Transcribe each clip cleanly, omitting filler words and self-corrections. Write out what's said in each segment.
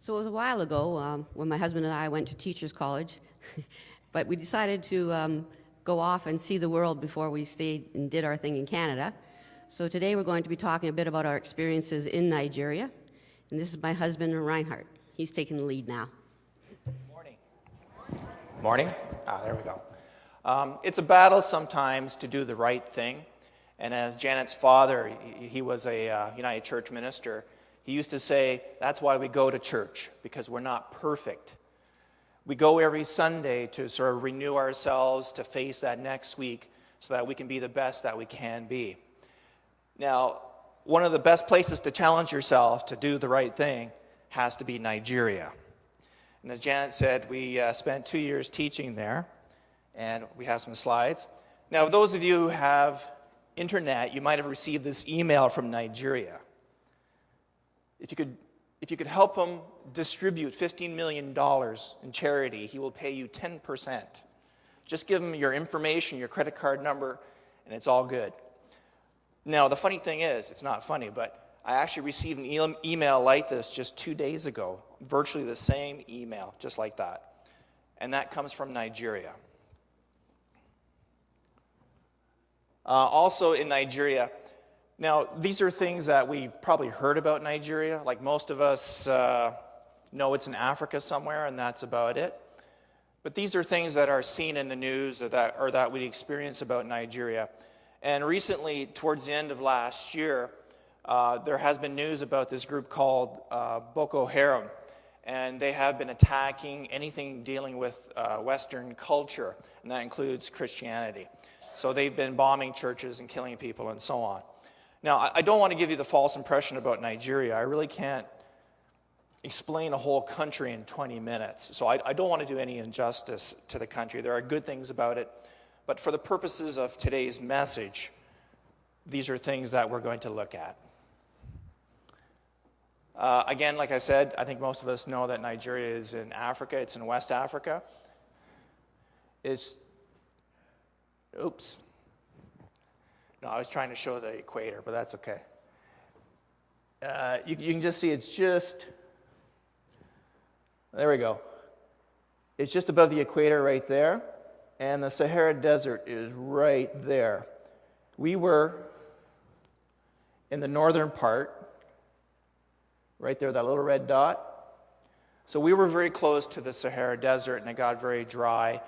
So it was a while ago when my husband and I went to teachers college, but we decided to go off and see the world before we stayed and did our thing in Canada. So today we're going to be talking a bit about our experiences in Nigeria, and this is my husband, Reinhard. He's taking the lead now. Morning. Morning? There we go. It's a battle sometimes to do the right thing, and as Janet's father, he was a United Church minister. He used to say, that's why we go to church, because we're not perfect. We go every Sunday to sort of renew ourselves to face that next week so that we can be the best that we can be. Now, one of the best places to challenge yourself to do the right thing has to be Nigeria. And as Janet said, we spent 2 years teaching there, and we have some slides. Now, those of you who have internet, you might have received this email from Nigeria. If you could help him distribute $15 million in charity, he will pay you 10%. Just give him your information, your credit card number, and it's all good. Now, the funny thing is, it's not funny, but I actually received an email like this just 2 days ago, virtually the same email, just like that. And that comes from Nigeria. Also in Nigeria, now, these are things that we've probably heard about Nigeria. Like most of us know it's in Africa somewhere, and that's about it. But these are things that are seen in the news or that we experience about Nigeria. And recently, towards the end of last year, there has been news about this group called Boko Haram. And they have been attacking anything dealing with Western culture, and that includes Christianity. So they've been bombing churches and killing people and so on. Now, I don't want to give you the false impression about Nigeria. I really can't explain a whole country in 20 minutes. So I don't want to do any injustice to the country. There are good things about it. But for the purposes of today's message, these are things that we're going to look at. Again, like I said, I think most of us know that Nigeria is in Africa. It's in West Africa. Oops. No, I was trying to show the equator, but that's okay. You can just see it's just, there we go. It's just above the equator right there, and the Sahara Desert is right there. We were in the northern part, right there, that little red dot. So we were very close to the Sahara Desert, and it got very dry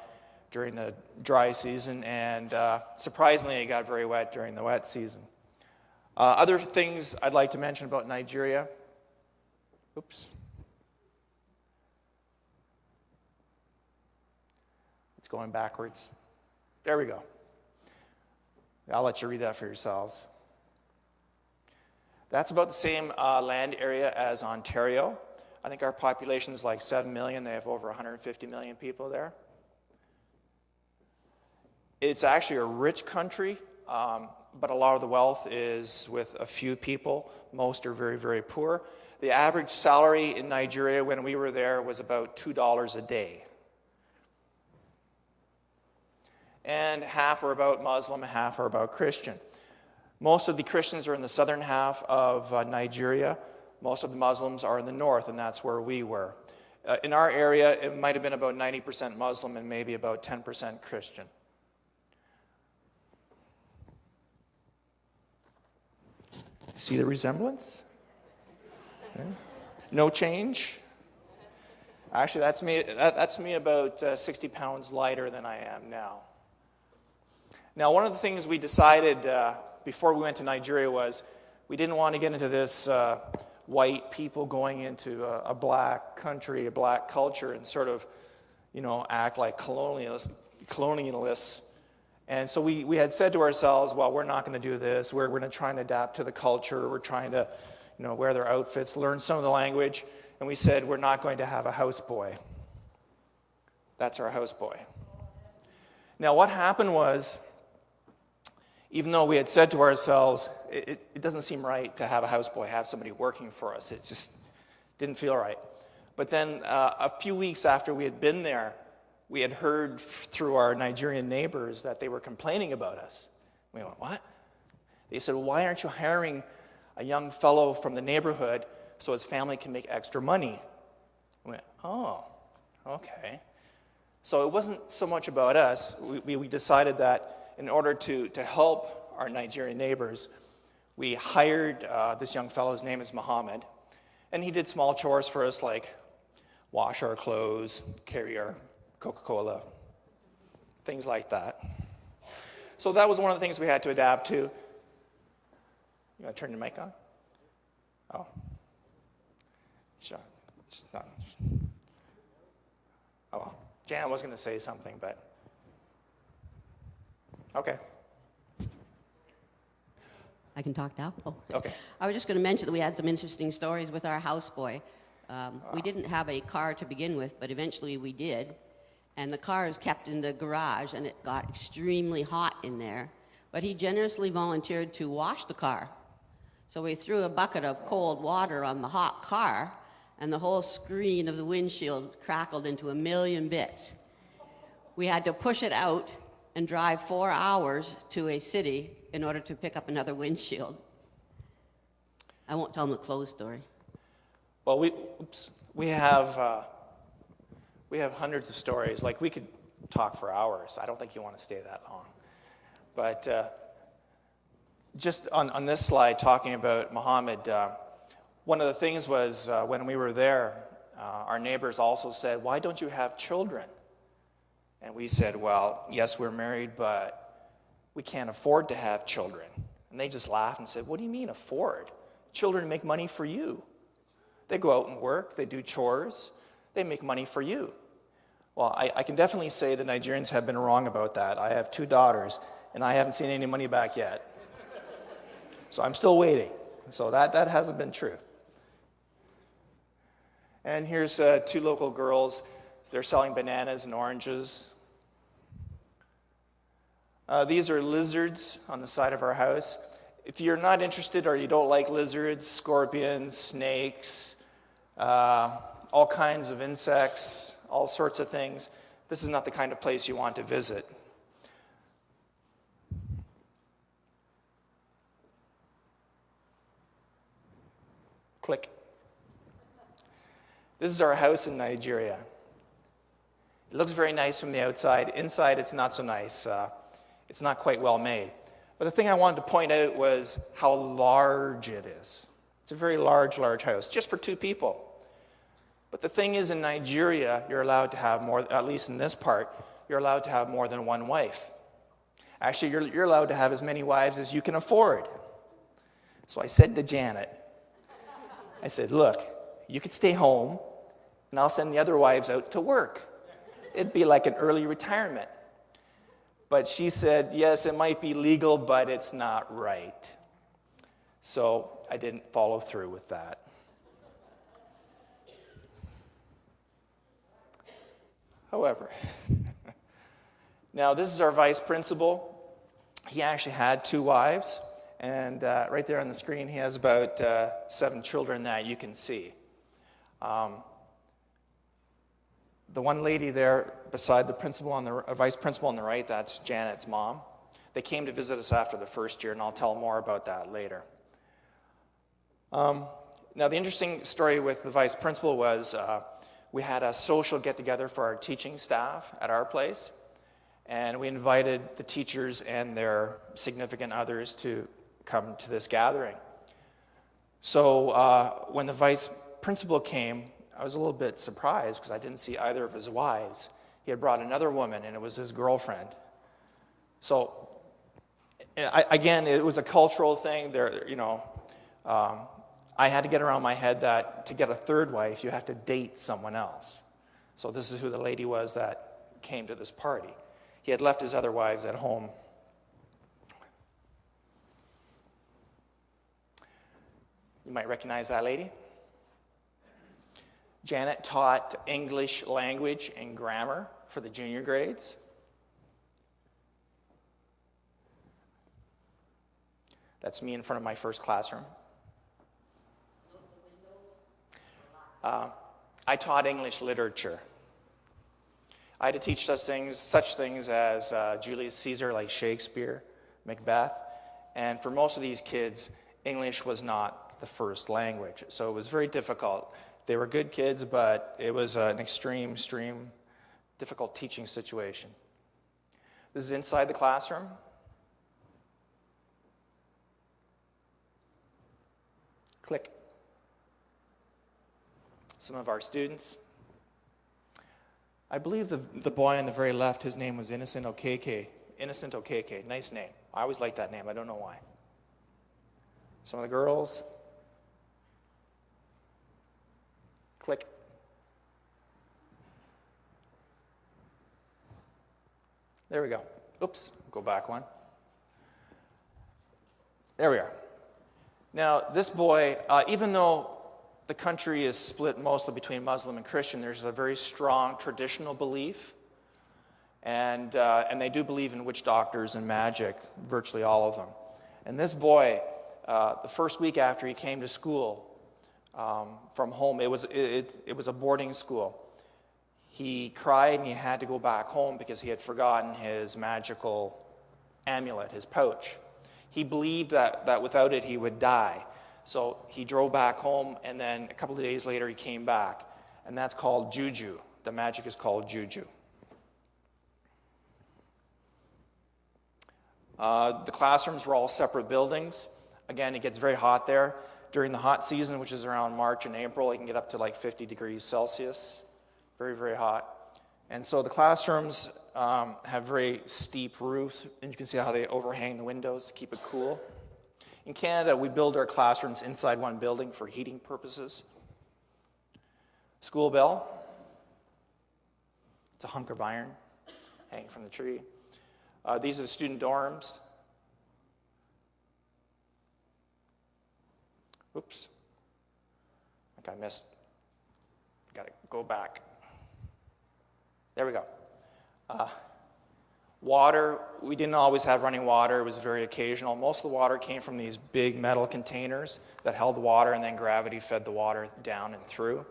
during the dry season, and surprisingly, it got very wet during the wet season. Other things I'd like to mention about Nigeria. Oops. It's going backwards. There we go. I'll let you read that for yourselves. That's about the same land area as Ontario. I think our population is like 7 million. They have over 150 million people there. It's actually a rich country, but a lot of the wealth is with a few people. Most are very, very poor. The average salary in Nigeria when we were there was about $2 a day. And half are about Muslim, half are about Christian. Most of the Christians are in the southern half of Nigeria. Most of the Muslims are in the north, and that's where we were. In our area, it might have been about 90% Muslim and maybe about 10% Christian. See the resemblance? Okay. No change? Actually, that's me about 60 pounds lighter than I am now. Now, one of the things we decided before we went to Nigeria was we didn't want to get into this white people going into a black country, a black culture, and sort of, act like colonialists. And so we had said to ourselves, well, we're not going to do this. We're going to try and adapt to the culture. We're trying to, wear their outfits, learn some of the language. And we said, we're not going to have a houseboy. That's our houseboy. Now, what happened was, even though we had said to ourselves, it doesn't seem right to have a houseboy, have somebody working for us. It just didn't feel right. But then a few weeks after we had been there, we had heard through our Nigerian neighbors that they were complaining about us. We went, what? They said, well, why aren't you hiring a young fellow from the neighborhood so his family can make extra money? I went, oh, okay. So it wasn't so much about us. We decided that in order to help our Nigerian neighbors, we hired this young fellow. His name is Muhammad. And he did small chores for us, like wash our clothes, carry our Coca-Cola, things like that. So that was one of the things we had to adapt to. You want to turn your mic on? Oh. Sure. It's not. Oh, well. Jan was going to say something, but okay. I can talk now? Oh. Okay. I was just going to mention that we had some interesting stories with our houseboy. We didn't have a car to begin with, but eventually we did. And the car is kept in the garage, and it got extremely hot in there. But he generously volunteered to wash the car. So we threw a bucket of cold water on the hot car, and the whole screen of the windshield crackled into a million bits. We had to push it out and drive 4 hours to a city in order to pick up another windshield. I won't tell them the clothes story. Well, we have hundreds of stories. Like, we could talk for hours. I don't think you want to stay that long. But just on this slide, talking about Muhammad, one of the things was when we were there, our neighbors also said, "Why don't you have children?" And we said, "Well, yes, we're married, but we can't afford to have children." And they just laughed and said, "What do you mean afford? Children make money for you. They go out and work, they do chores, they make money for you." Well, I can definitely say the Nigerians have been wrong about that. I have 2 daughters, and I haven't seen any money back yet. So I'm still waiting. So that hasn't been true. And here's 2 local girls. They're selling bananas and oranges. These are lizards on the side of our house. If you're not interested or you don't like lizards, scorpions, snakes, all kinds of insects, all sorts of things, this is not the kind of place you want to visit. Click. This is our house in Nigeria. It looks very nice from the outside. Inside, it's not so nice. It's not quite well made. But the thing I wanted to point out was how large it is. It's a very large, large house, just for 2 people. But the thing is, in Nigeria, you're allowed to have more, at least in this part, you're allowed to have more than 1 wife. Actually, you're allowed to have as many wives as you can afford. So I said to Janet, I said, "Look, you could stay home, and I'll send the other wives out to work. It'd be like an early retirement." But she said, "Yes, it might be legal, but it's not right." So I didn't follow through with that. However, now this is our vice principal. He actually had 2 wives, and right there on the screen, he has about 7 children that you can see. The one lady there beside the principal on the vice principal on the right, that's Janet's mom. They came to visit us after the first year, and I'll tell more about that later. Now, the interesting story with the vice principal was we had a social get-together for our teaching staff at our place, and we invited the teachers and their significant others to come to this gathering. So when the vice principal came, I was a little bit surprised because I didn't see either of his wives. He had brought another woman, and it was his girlfriend. So, again, it was a cultural thing. I had to get around my head that to get a 3rd wife, you have to date someone else. So this is who the lady was that came to this party. He had left his other wives at home. You might recognize that lady. Janet taught English language and grammar for the junior grades. That's me in front of my first classroom. I taught English literature. I had to teach such things as Julius Caesar, like Shakespeare, Macbeth. And for most of these kids, English was not the first language. So it was very difficult They were good kids, but it was an extreme, difficult teaching situation. This is inside the classroom. Click. Some of our students. I believe the boy on the very left, his name was Innocent Okeke. Innocent Okeke, nice name. I always liked that name, I don't know why. Some of the girls. Click. There we go. Oops, go back one. There we are. Now, this boy, even though the country is split mostly between Muslim and Christian, there's a very strong traditional belief, and they do believe in witch doctors and magic, virtually all of them. And this boy, the first week after he came to school from home, it was a boarding school. He cried and he had to go back home because he had forgotten his magical amulet, his pouch. He believed that without it he would die. So he drove back home, and then a couple of days later he came back. And that's called juju. The magic is called juju. The classrooms were all separate buildings. Again, it gets very hot there. During the hot season, which is around March and April, it can get up to like 50 degrees Celsius. Very, very hot. And so the classrooms have very steep roofs, and you can see how they overhang the windows to keep it cool. In Canada, we build our classrooms inside one building for heating purposes. School bell. It's a hunk of iron hanging from the tree. These are the student dorms. Oops. I think I missed. Got to go back. There we go. Water, we didn't always have running water. It was very occasional. Most of the water came from these big metal containers that held water, and then gravity fed the water down and through.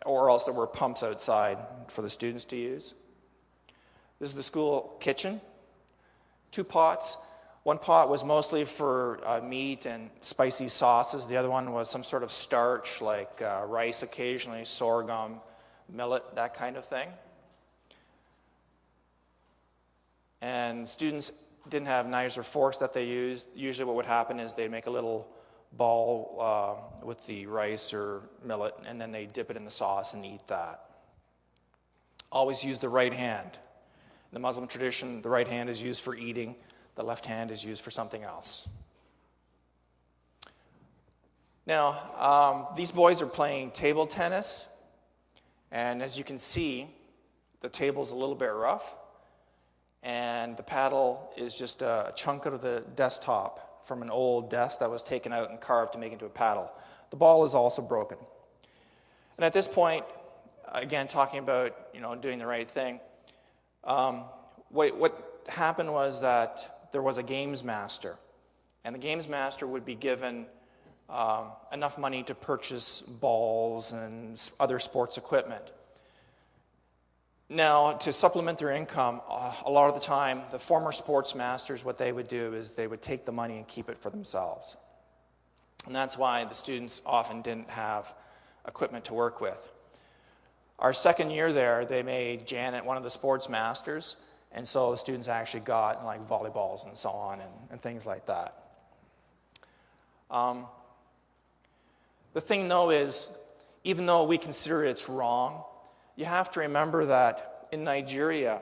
Or else there were pumps outside for the students to use. This is the school kitchen. 2 pots. One pot was mostly for meat and spicy sauces. The other one was some sort of starch, like rice occasionally, sorghum, millet, that kind of thing. And students didn't have knives or forks that they used. Usually what would happen is they'd make a little ball with the rice or millet, and then they dip it in the sauce and eat that. Always use the right hand. In the Muslim tradition, the right hand is used for eating. The left hand is used for something else. Now, these boys are playing table tennis. And as you can see, the table's a little bit rough. And the paddle is just a chunk of the desktop from an old desk that was taken out and carved to make into a paddle. The ball is also broken. And at this point, again, talking about doing the right thing, what happened was that there was a games master, and the games master would be given enough money to purchase balls and other sports equipment. Now, to supplement their income, a lot of the time, the former sports masters, what they would do is they would take the money and keep it for themselves. And that's why the students often didn't have equipment to work with. Our second year there, they made Janet one of the sports masters, and so the students actually got like volleyballs and so on and things like that. The thing, though, is even though we consider it's wrong, you have to remember that in Nigeria,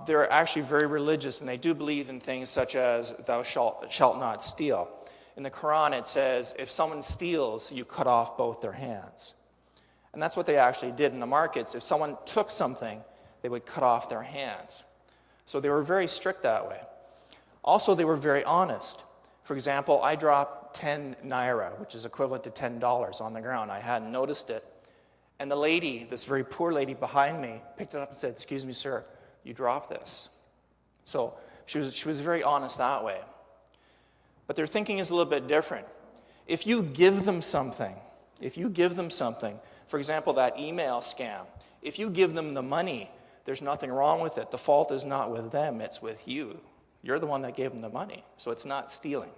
they're actually very religious, and they do believe in things such as thou shalt not steal. In the Quran, it says, if someone steals, you cut off both their hands. And that's what they actually did in the markets. If someone took something, they would cut off their hands. So they were very strict that way. Also, they were very honest. For example, I dropped 10 Naira, which is equivalent to $10 on the ground. I hadn't noticed it. And the lady, this very poor lady behind me, picked it up and said, excuse me, sir, you dropped this. So she was very honest that way. But their thinking is a little bit different. If you give them something, for example, that email scam, if you give them the money, there's nothing wrong with it. The fault is not with them, it's with you. You're the one that gave them the money, so it's not stealing.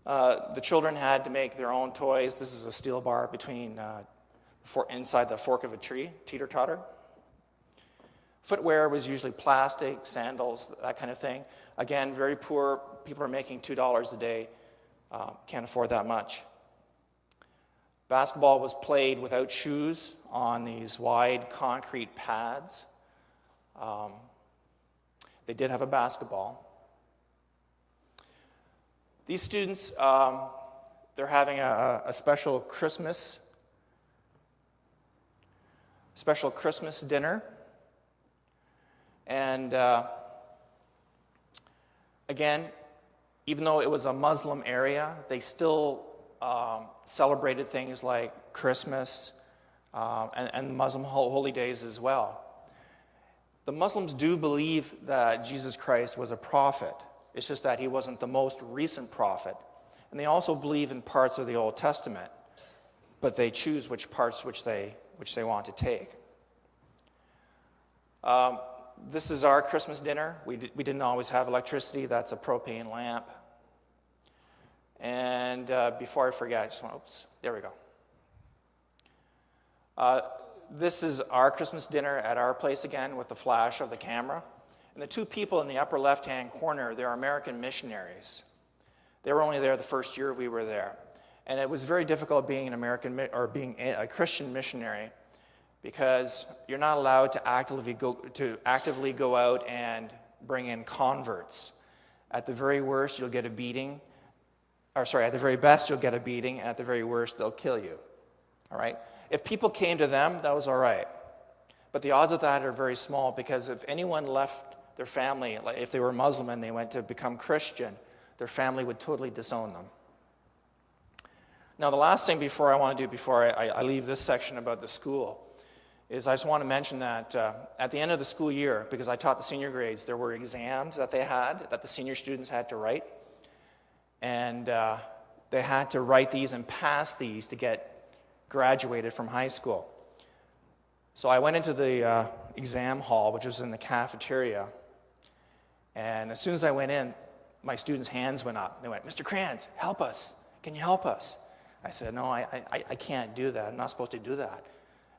The children had to make their own toys. This is a steel bar between inside the fork of a tree, teeter-totter. Footwear was usually plastic, sandals, that kind of thing. Again, very poor. People are making $2 a day. Can't afford that much. Basketball was played without shoes on these wide concrete pads. They did have a basketball. These students, they're having a special Christmas dinner. And again, even though it was a Muslim area, they still celebrated things like Christmas and Muslim holy days as well. The Muslims do believe that Jesus Christ was a prophet. It's just that he wasn't the most recent prophet. And they also believe in parts of the Old Testament, but they choose which parts which they want to take. This is our Christmas dinner. We didn't always have electricity. That's a propane lamp. And before I forget, I just want, oops, there we go. This is our Christmas dinner at our place again with the flash of the camera. And the two people in the upper left-hand corner, they're American missionaries. They were only there the first year we were there. And it was very difficult being an American or being a Christian missionary because you're not allowed to actively go out and bring in converts. At the very worst, you'll get a beating. At the very best, you'll get a beating. And at the very worst, they'll kill you. All right? If people came to them, that was all right. But the odds of that are very small because if anyone left their family, like if they were Muslim and they went to become Christian, their family would totally disown them. Now, the last thing before I leave this section about the school is I just want to mention that at the end of the school year, because I taught the senior grades, there were exams that the senior students had to write. And they had to write these and pass these to get graduated from high school. So I went into the exam hall, which was in the cafeteria. And as soon as I went in, my students' hands went up. They went, "Mr. KRANZ, help us. Can you help us?" I said, "No, I can't do that. I'm not supposed to do that."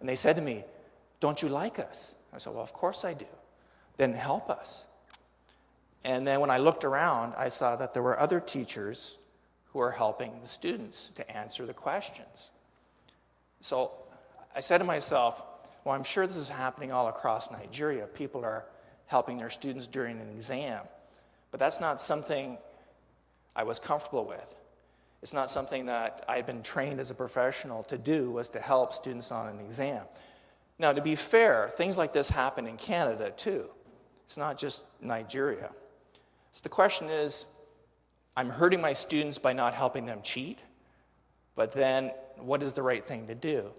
And they said to me, "Don't you like us?" I said, "Well, of course I do." "Then help us." And then when I looked around, I saw that there were other teachers who were helping the students to answer the questions. So I said to myself, well, I'm sure this is happening all across Nigeria. People are helping their students during an exam. But that's not something I was comfortable with. It's not something that I had been trained as a professional to do, was to help students on an exam. Now, to be fair, things like this happen in Canada too. It's not just Nigeria. So the question is, I'm hurting my students by not helping them cheat, but then what is the right thing to do?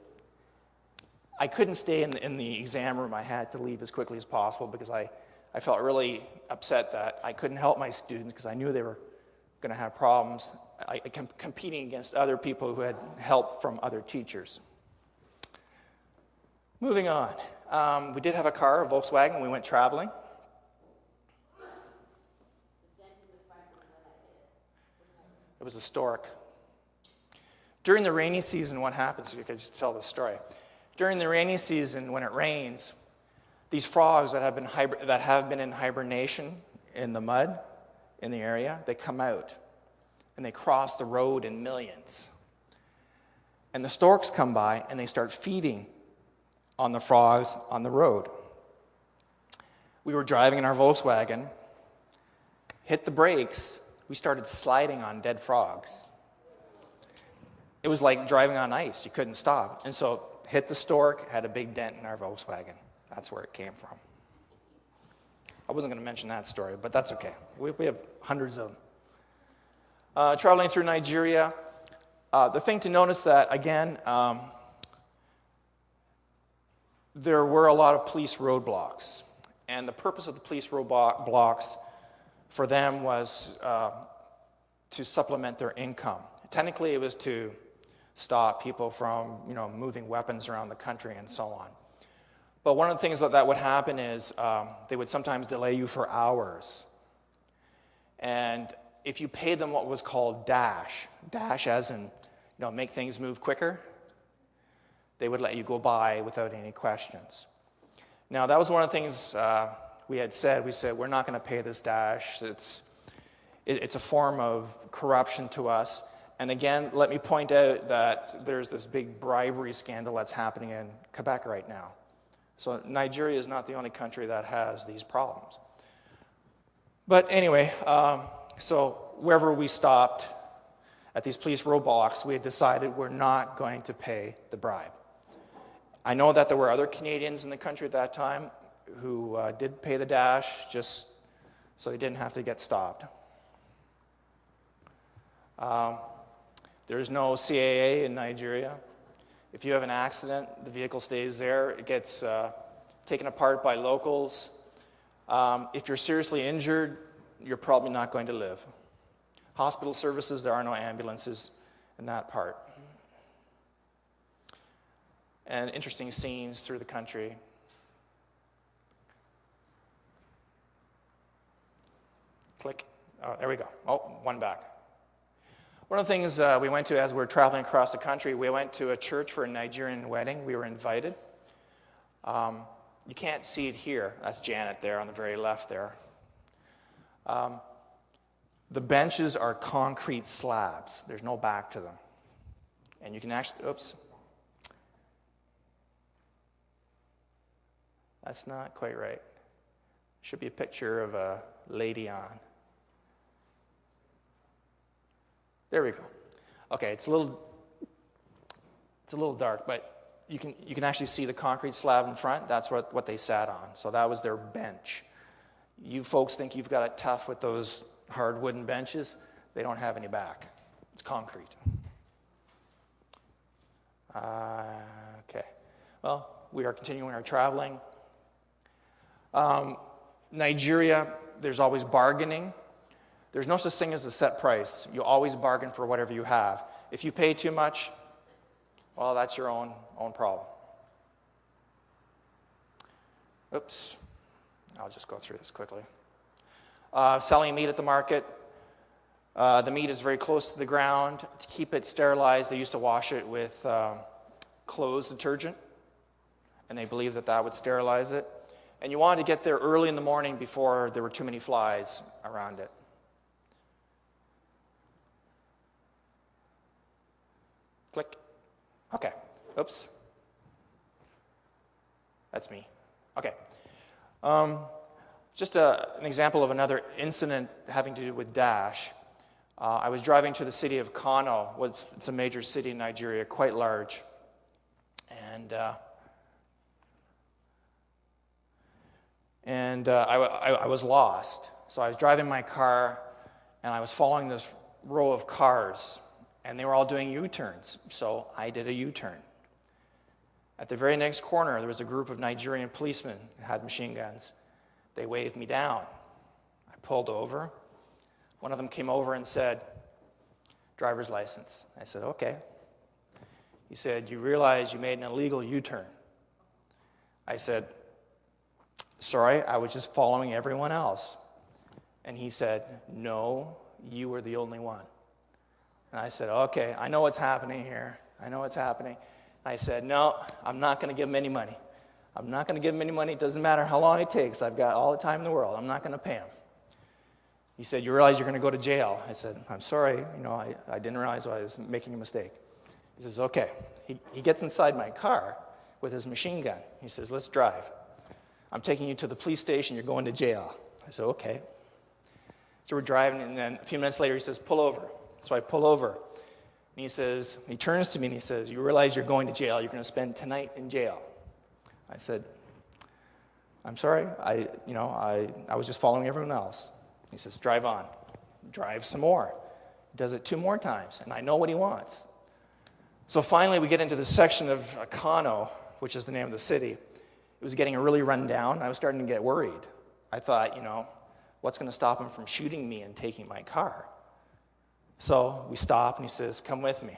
I couldn't stay in the exam room. I had to leave as quickly as possible because I felt really upset that I couldn't help my students because I knew they were going to have problems competing against other people who had help from other teachers. Moving on. We did have a car, a Volkswagen. We went traveling. It was a stork. During the rainy season, what happens, if you could just tell the story. During the rainy season, when it rains, these frogs that have been in hibernation in the mud in the area, they come out and they cross the road in millions. And the storks come by and they start feeding on the frogs on the road. We were driving in our Volkswagen, hit the brakes, we started sliding on dead frogs. It was like driving on ice. You couldn't stop. And so hit the stork, had a big dent in our Volkswagen. That's where it came from. I wasn't going to mention that story, but that's okay. We have hundreds of them. Traveling through Nigeria, the thing to notice that, again, there were a lot of police roadblocks. And the purpose of the police roadblocks for them was to supplement their income. Technically, it was to stop people from, moving weapons around the country and so on. But one of the things that would happen is they would sometimes delay you for hours. And if you paid them what was called dash as in, make things move quicker, they would let you go by without any questions. Now, that was one of the things we had said. We said, we're not going to pay this dash. It's a form of corruption to us. And again, let me point out that there's this big bribery scandal that's happening in Quebec right now. So Nigeria is not the only country that has these problems. But anyway, so wherever we stopped at these police roadblocks, we had decided we're not going to pay the bribe. I know that there were other Canadians in the country at that time who did pay the dash just so they didn't have to get stopped. There's no CAA in Nigeria. If you have an accident, the vehicle stays there. It gets taken apart by locals. If you're seriously injured, you're probably not going to live. Hospital services, there are no ambulances in that part. And interesting scenes through the country. Click. Oh, there we go. Oh, one back. One of the things we went to as we were traveling across the country, we went to a church for a Nigerian wedding. We were invited. You can't see it here. That's Janet there on the very left there. The benches are concrete slabs. There's no back to them. And you can actually, oops. That's not quite right. Should be a picture of a lady on. There we go. Okay, it's a little dark, but you can actually see the concrete slab in front. That's what they sat on. So that was their bench. You folks think you've got it tough with those hard wooden benches. They don't have any back. It's concrete. Okay. Well, we are continuing our traveling. Nigeria, there's always bargaining. There's no such thing as a set price. You always bargain for whatever you have. If you pay too much, well, that's your own problem. Oops. I'll just go through this quickly. Selling meat at the market. The meat is very close to the ground. To keep it sterilized, they used to wash it with clothes detergent, and they believed that would sterilize it. And you wanted to get there early in the morning before there were too many flies around it. Click. Okay. Oops. That's me. Okay. Just an example of another incident having to do with dash. I was driving to the city of Kano. It's a major city in Nigeria, quite large. And I was lost. So I was driving my car, and I was following this row of cars, and they were all doing U-turns. So I did a U-turn. At the very next corner, there was a group of Nigerian policemen who had machine guns. They waved me down. I pulled over. One of them came over and said, "Driver's license." I said, "Okay." He said, "You realize you made an illegal U-turn?" I said, "Sorry, I was just following everyone else." And he said, "No, you were the only one." And I said, "Okay, I know what's happening here. I know what's happening." I said, "No, I'm not going to give him any money. I'm not going to give him any money. It doesn't matter how long it takes. I've got all the time in the world. I'm not going to pay him." He said, "You realize you're going to go to jail?" I said, "I'm sorry. I didn't realize I was making a mistake." He says, "Okay." He gets inside my car with his machine gun. He says, "Let's drive. I'm taking you to the police station. You're going to jail." I said, "Okay." So we're driving, and then a few minutes later, he says, "Pull over." So I pull over. And he turns to me and he says, "You realize you're going to jail. You're going to spend tonight in jail." I said, "I'm sorry. I was just following everyone else." He says, "Drive on." Drive some more. He does it 2 more times, and I know what he wants. So finally, we get into this section of Kano, which is the name of the city. It was getting really run down. I was starting to get worried. I thought, what's going to stop him from shooting me and taking my car? So we stop, and he says, "Come with me."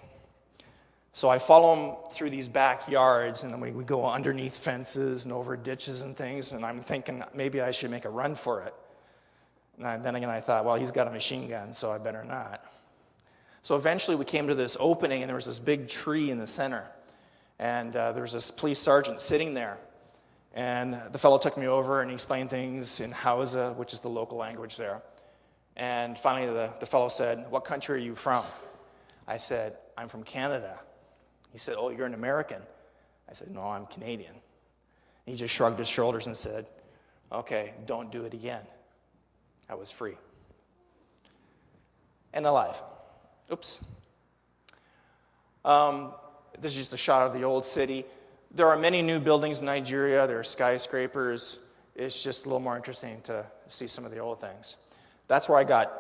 So I follow him through these backyards, and then we go underneath fences and over ditches and things, and I'm thinking maybe I should make a run for it. And then again, I thought, well, he's got a machine gun, so I better not. So eventually we came to this opening, and there was this big tree in the center. And there was this police sergeant sitting there. And the fellow took me over, and he explained things in Hausa, which is the local language there. And finally, the fellow said, "What country are you from?" I said, "I'm from Canada." He said, "Oh, you're an American." I said, "No, I'm Canadian." He just shrugged his shoulders and said, "Okay, don't do it again." I was free. And alive. Oops. This is just a shot of the old city. There are many new buildings in Nigeria. There are skyscrapers. It's just a little more interesting to see some of the old things. That's where I got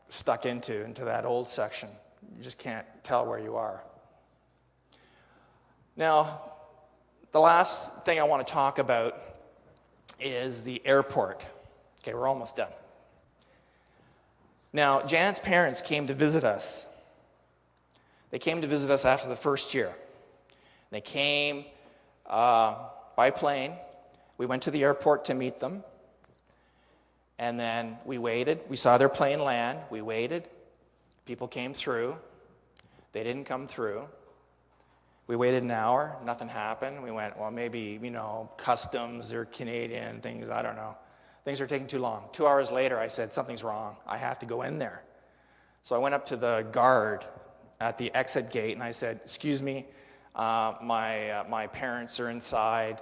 stuck into that old section. You just can't tell where you are. Now, the last thing I want to talk about is the airport. Okay, we're almost done. Now, Janet's parents came to visit us. They came to visit us after the first year. They came by plane. We went to the airport to meet them. And then we waited. We saw their plane land. We waited. People came through. They didn't come through. We waited an hour. Nothing happened. We went, well, maybe, customs, they're Canadian, things, I don't know. Things are taking too long. 2 hours later, I said, something's wrong. I have to go in there. So I went up to the guard at the exit gate, and I said, "Excuse me, my parents are inside.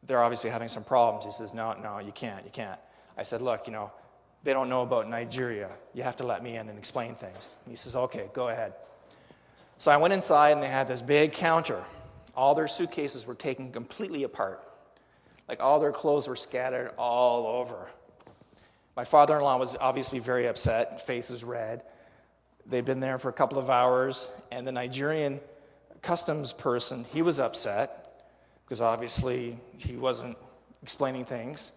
They're obviously having some problems." He says, no, you can't. I said, "Look, they don't know about Nigeria. You have to let me in and explain things." And he says, "Okay, go ahead." So I went inside, and they had this big counter. All their suitcases were taken completely apart. Like all their clothes were scattered all over. My father-in-law was obviously very upset, faces red. They'd been there for a couple of hours, and the Nigerian customs person, he was upset because obviously he wasn't explaining things.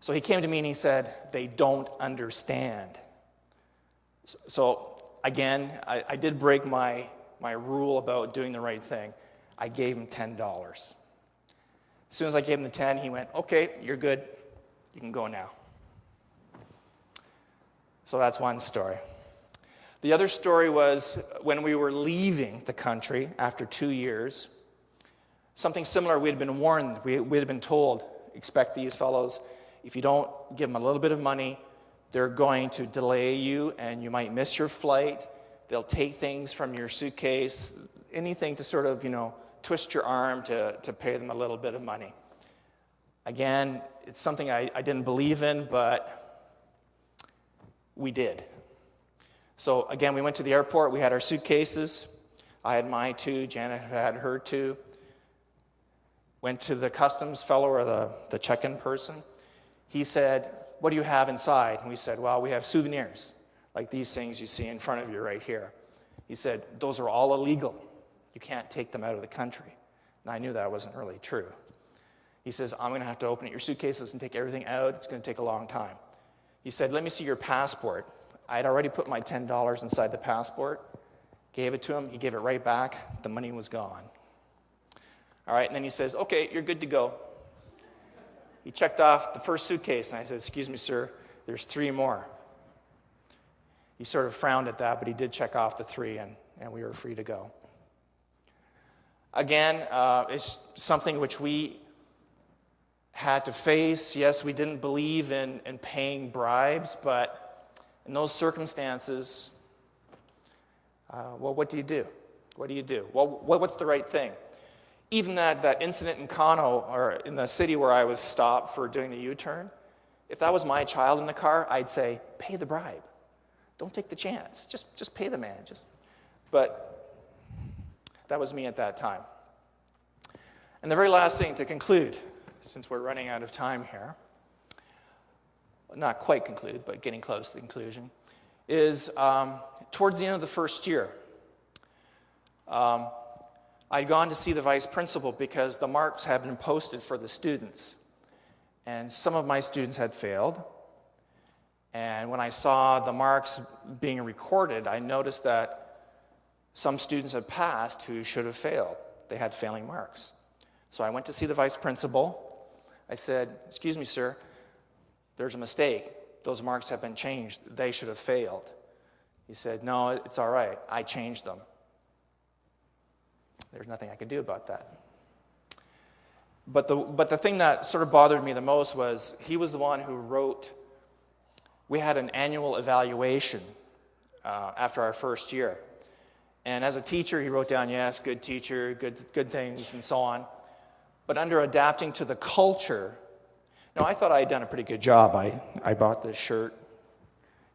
So he came to me and he said, "They don't understand." So again, I did break my rule about doing the right thing. I gave him $10. As soon as I gave him the 10, he went, "Okay, you're good. You can go now." So that's one story. The other story was when we were leaving the country after 2 years, something similar. We had been warned. We had been told, expect these fellows. If you don't give them a little bit of money, they're going to delay you and you might miss your flight. They'll take things from your suitcase, anything to sort of, twist your arm to pay them a little bit of money. Again, it's something I didn't believe in, but we did. So again, we went to the airport. We had our suitcases. I had mine too. Janet had her too. Went to the customs fellow or the check-in person. He said, "What do you have inside?" And we said, "Well, we have souvenirs, like these things you see in front of you right here." He said, "Those are all illegal. You can't take them out of the country." And I knew that wasn't really true. He says, "I'm going to have to open your suitcases and take everything out. It's going to take a long time." He said, "Let me see your passport." I had already put my $10 inside the passport, gave it to him. He gave it right back. The money was gone. All right, and then he says, "Okay, you're good to go." He checked off the first suitcase, and I said, "Excuse me, sir, there's 3 more." He sort of frowned at that, but he did check off the 3, and we were free to go. Again, it's something which we had to face. Yes, we didn't believe in paying bribes, but in those circumstances, well, what do you do? What do you do? Well, what's the right thing? Even that incident in Kano, or in the city where I was stopped for doing the U-turn, if that was my child in the car, I'd say, pay the bribe. Don't take the chance. Just pay the man. But that was me at that time. And the very last thing to conclude, since we're running out of time here, not quite conclude, but getting close to the conclusion, is towards the end of the first year, I'd gone to see the vice principal because the marks had been posted for the students. And some of my students had failed. And when I saw the marks being recorded, I noticed that some students had passed who should have failed. They had failing marks. So I went to see the vice principal. I said, "Excuse me, sir, there's a mistake. those marks have been changed. They should have failed. He said, no, it's all right. I changed them. There's nothing I could do about that. But the thing that sort of bothered me the most was he was the one who wrote, we had an annual evaluation after our first year. And as a teacher, he wrote down, yes, good teacher, good things, and so on. But under adapting to the culture, I thought I had done a pretty good job. I bought this shirt.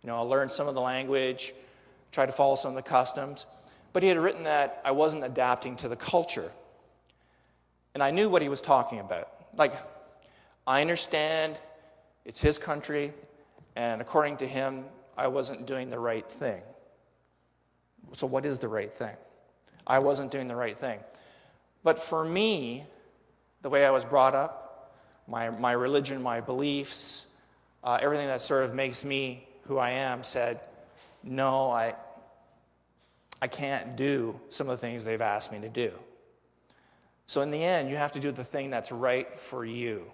I learned some of the language, tried to follow some of the customs. But he had written that I wasn't adapting to the culture. And I knew what he was talking about. Like, I understand it's his country, and according to him, I wasn't doing the right thing. So what is the right thing? I wasn't doing the right thing. But for me, the way I was brought up, my religion, my beliefs, everything that sort of makes me who I am said, no, I can't do some of the things they've asked me to do. So in the end, you have to do the thing that's right for you.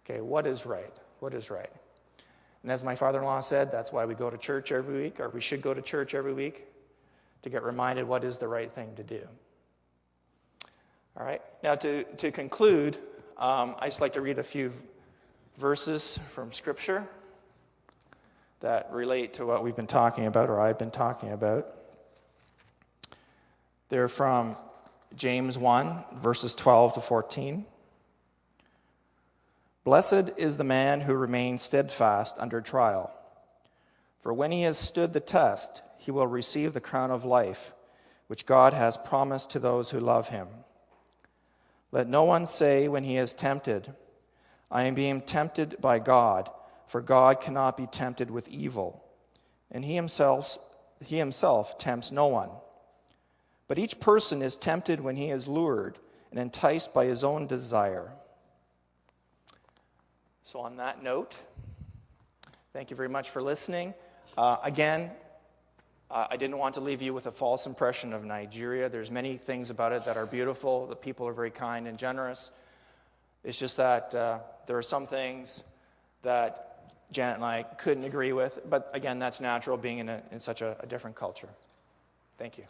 Okay, what is right? What is right? And as my father-in-law said, that's why we go to church every week, or we should go to church every week, to get reminded what is the right thing to do. All right, now to conclude, I just like to read a few verses from Scripture that relate to what we've been talking about, or I've been talking about. They're from James 1, verses 12 to 14. Blessed is the man who remains steadfast under trial, for when he has stood the test, he will receive the crown of life, which God has promised to those who love him. Let no one say when he is tempted, I am being tempted by God, for God cannot be tempted with evil, and he himself tempts no one. But each person is tempted when he is lured and enticed by his own desire. So on that note, thank you very much for listening. Again, I didn't want to leave you with a false impression of Nigeria. There's many things about it that are beautiful. The people are very kind and generous. It's just that there are some things that Janet and I couldn't agree with. But again, that's natural being in such a different culture. Thank you.